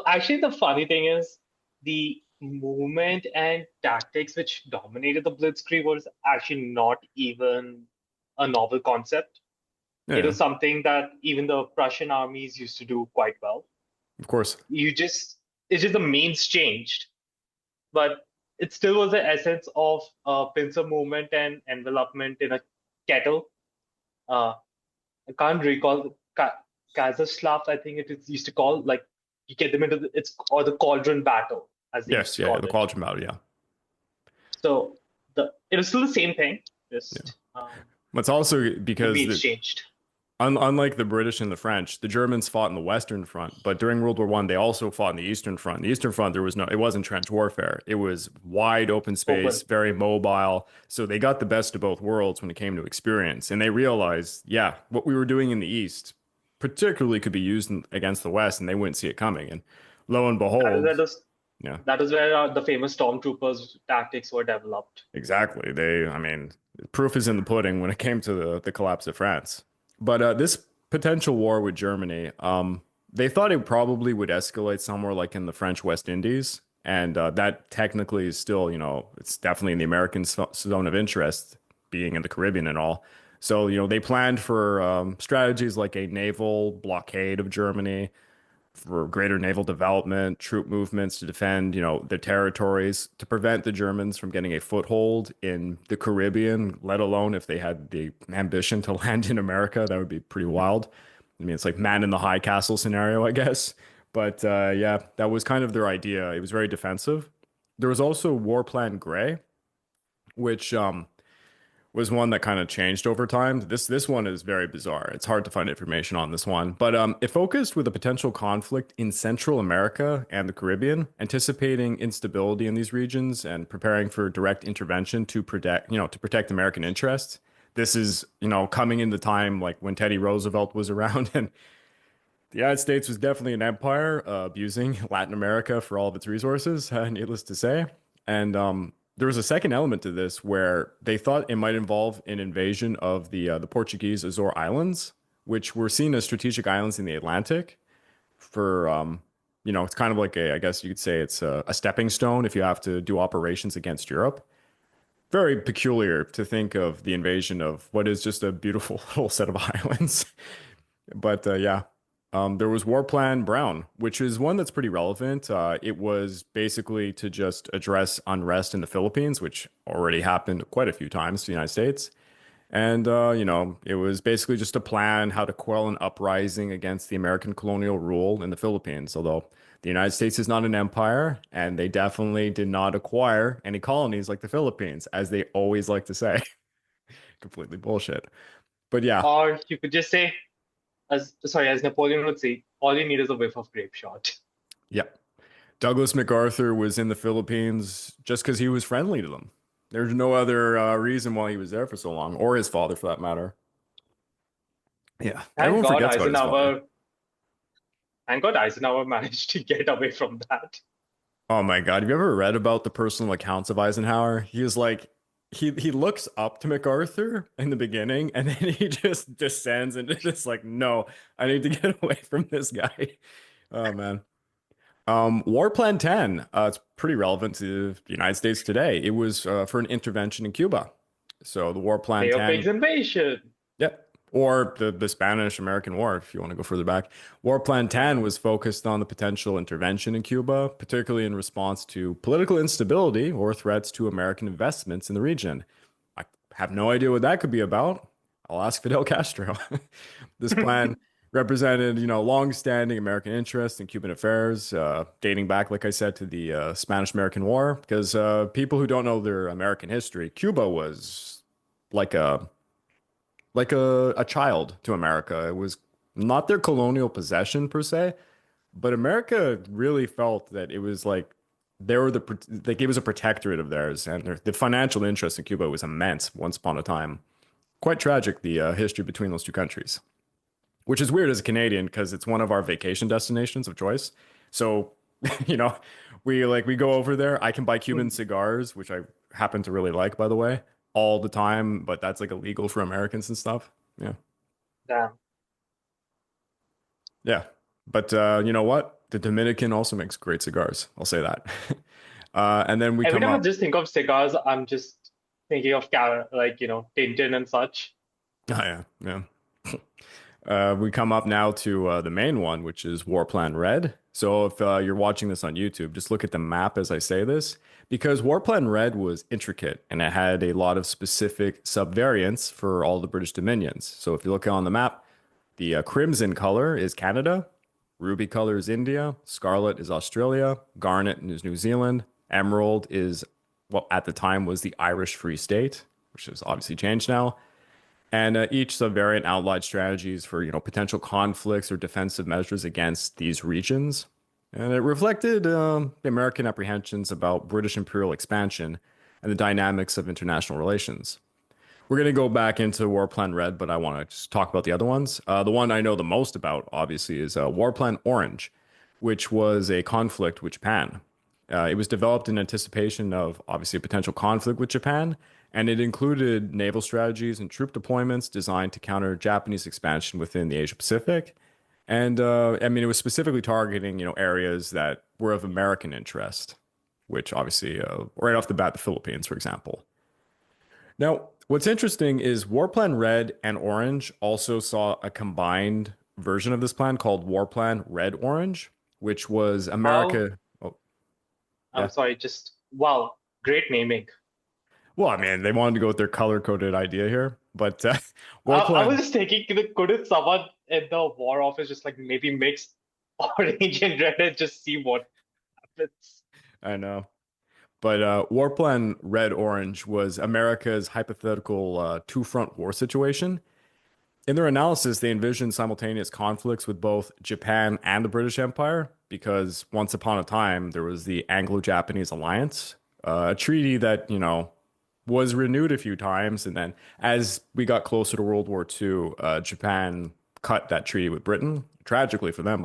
Actually, the funny thing is the movement and tactics which dominated the Blitzkrieg was actually not even a novel concept. It Yeah, was something that even the Prussian armies used to do quite well. of course. You just it's just the means changed, but it still was the essence of pincer movement and envelopment in a kettle. Uh, I can't recall Kaiserschlaf, I think it is used to call like you get them into it's or the cauldron battle as they used Yes, to yeah, call the it. quadrant battle, yeah. So the it was still the same thing, Yeah. just But it's also the because means changed. unlike the British and the French, the Germans fought in the Western Front, but during World War One, they also fought in the Eastern Front. The Eastern Front, it wasn't trench warfare. It was wide open space, Open. very mobile. So they got the best of both worlds when it came to experience. And they realized, yeah, what we were doing in the East particularly could be used against the West, and they wouldn't see it coming. And lo and That behold, was yeah, that is where the famous stormtroopers tactics were developed. exactly. I mean, proof is in the pudding when it came to the collapse of France. But this potential war with Germany, they thought it probably would escalate somewhere like in the French West Indies. And that technically is still, it's definitely in the American zone of interest, being in the Caribbean and all. So, they planned for strategies like a naval blockade of Germany, for greater naval development, troop movements to defend, their territories, to prevent the Germans from getting a foothold in the Caribbean, let alone if they had the ambition to land in America. That would be pretty wild. I mean, it's like man in the high castle scenario, I guess. But yeah, that was kind of their idea. It was very defensive. There was also War Plan Gray, which was one that kind of changed over time. This one is very bizarre. It's hard to find information on this one, but it focused with a potential conflict in Central America and the Caribbean, anticipating instability in these regions and preparing for direct intervention to protect American interests. This is, coming in the time like when Teddy Roosevelt was around and the United States was definitely an empire, abusing Latin America for all of its resources, needless to say. And there was a second element to this where they thought it might involve an invasion of the Portuguese Azore Islands, which were seen as strategic islands in the Atlantic. For it's kind of like I guess you could say it's a stepping stone if you have to do operations against Europe. Very peculiar to think of the invasion of what is just a beautiful little set of islands. But yeah, there was War Plan Brown, which is one that's pretty relevant. It was basically to just address unrest in the Philippines, which already happened quite a few times to the United States. And, it was basically just a plan how to quell an uprising against the American colonial rule in the Philippines. Although the United States is not an empire, and they definitely did not acquire any colonies like the Philippines, as they always like to say. Completely bullshit. But yeah, Or you could just say, as Napoleon would say, all you need is a whiff of grape shot. yeah. Douglas MacArthur was in the Philippines just because he was friendly to them. There's no other reason why he was there for so long, or his father for that matter. Yeah, Thank everyone God forgets about his father. Eisenhower, thank God Eisenhower managed to get away from that. Oh my God, have you ever read about the personal accounts of Eisenhower? He was like, he looks up to MacArthur in the beginning, and then he just descends into just like, no, I need to get away from this guy. Oh man. War Plan 10, it's pretty relevant to the United States today. It was for an intervention in Cuba. So the War Plan Bay of Pigs 10, invasion. yeah, or the Spanish-American War, if you want to go further back. War Plan 10 Yeah. was focused on the potential intervention in Cuba, particularly in response to political instability or threats to American investments in the region. I have no idea what that could be about. I'll ask Fidel Castro. This plan represented, long-standing American interest in Cuban affairs, dating back, like I said, to the Spanish-American War. Because people who don't know their American history, Cuba was like a child to America. It was not their colonial possession per se, but America really felt that it was like they were like it was a protectorate of theirs, and the financial interest in Cuba was immense once upon a time. Quite tragic, the history between those two countries, which is weird as a Canadian because it's one of our vacation destinations of choice. So, you know, we go over there. I can buy Cuban cigars, which I happen to really like, by the way, all the time, but that's like illegal for Americans and stuff. Yeah. Damn. Yeah. But you know what? The Dominican also makes great cigars. I'll say that. And then we Every come time I up. just think of cigars, I'm just thinking of like, Tintin and such. Oh, yeah, yeah. We come up now to the main one, which is War Plan Red. So if you're watching this on YouTube, just look at the map as I say this, because War Plan Red was intricate and it had a lot of specific subvariants for all the British dominions. So if you look on the map, the crimson color is Canada, ruby color is India, scarlet is Australia, garnet is New Zealand, emerald is, well, at the time was the Irish Free State, which has obviously changed now. And each subvariant outlined strategies for, potential conflicts or defensive measures against these regions. And it reflected the American apprehensions about British imperial expansion and the dynamics of international relations. We're going to go back into War Plan Red, but I want to just talk about the other ones. The one I know the most about, obviously, is War Plan Orange, which was a conflict with Japan. It was developed in anticipation of, obviously, a potential conflict with Japan, and it included naval strategies and troop deployments designed to counter Japanese expansion within the Asia Pacific. And I mean, it was specifically targeting, areas that were of American interest, which obviously, right off the bat, the Philippines, for example. Now, what's interesting is War Plan Red and Orange also saw a combined version of this plan called War Plan Red Orange, which was How, America. Oh, I'm yeah. sorry, just wow, great naming. Well, I mean, they wanted to go with their color-coded idea here, but War I was Plan. just thinking, couldn't someone in the war office just like maybe mix orange and red and just see what happens? I know. But War Plan Red Orange was America's hypothetical two-front war situation. In their analysis, they envisioned simultaneous conflicts with both Japan and the British Empire because once upon a time there was the Anglo-Japanese alliance, a treaty that, was renewed a few times. And then as we got closer to World War II, Japan cut that treaty with Britain, tragically for them,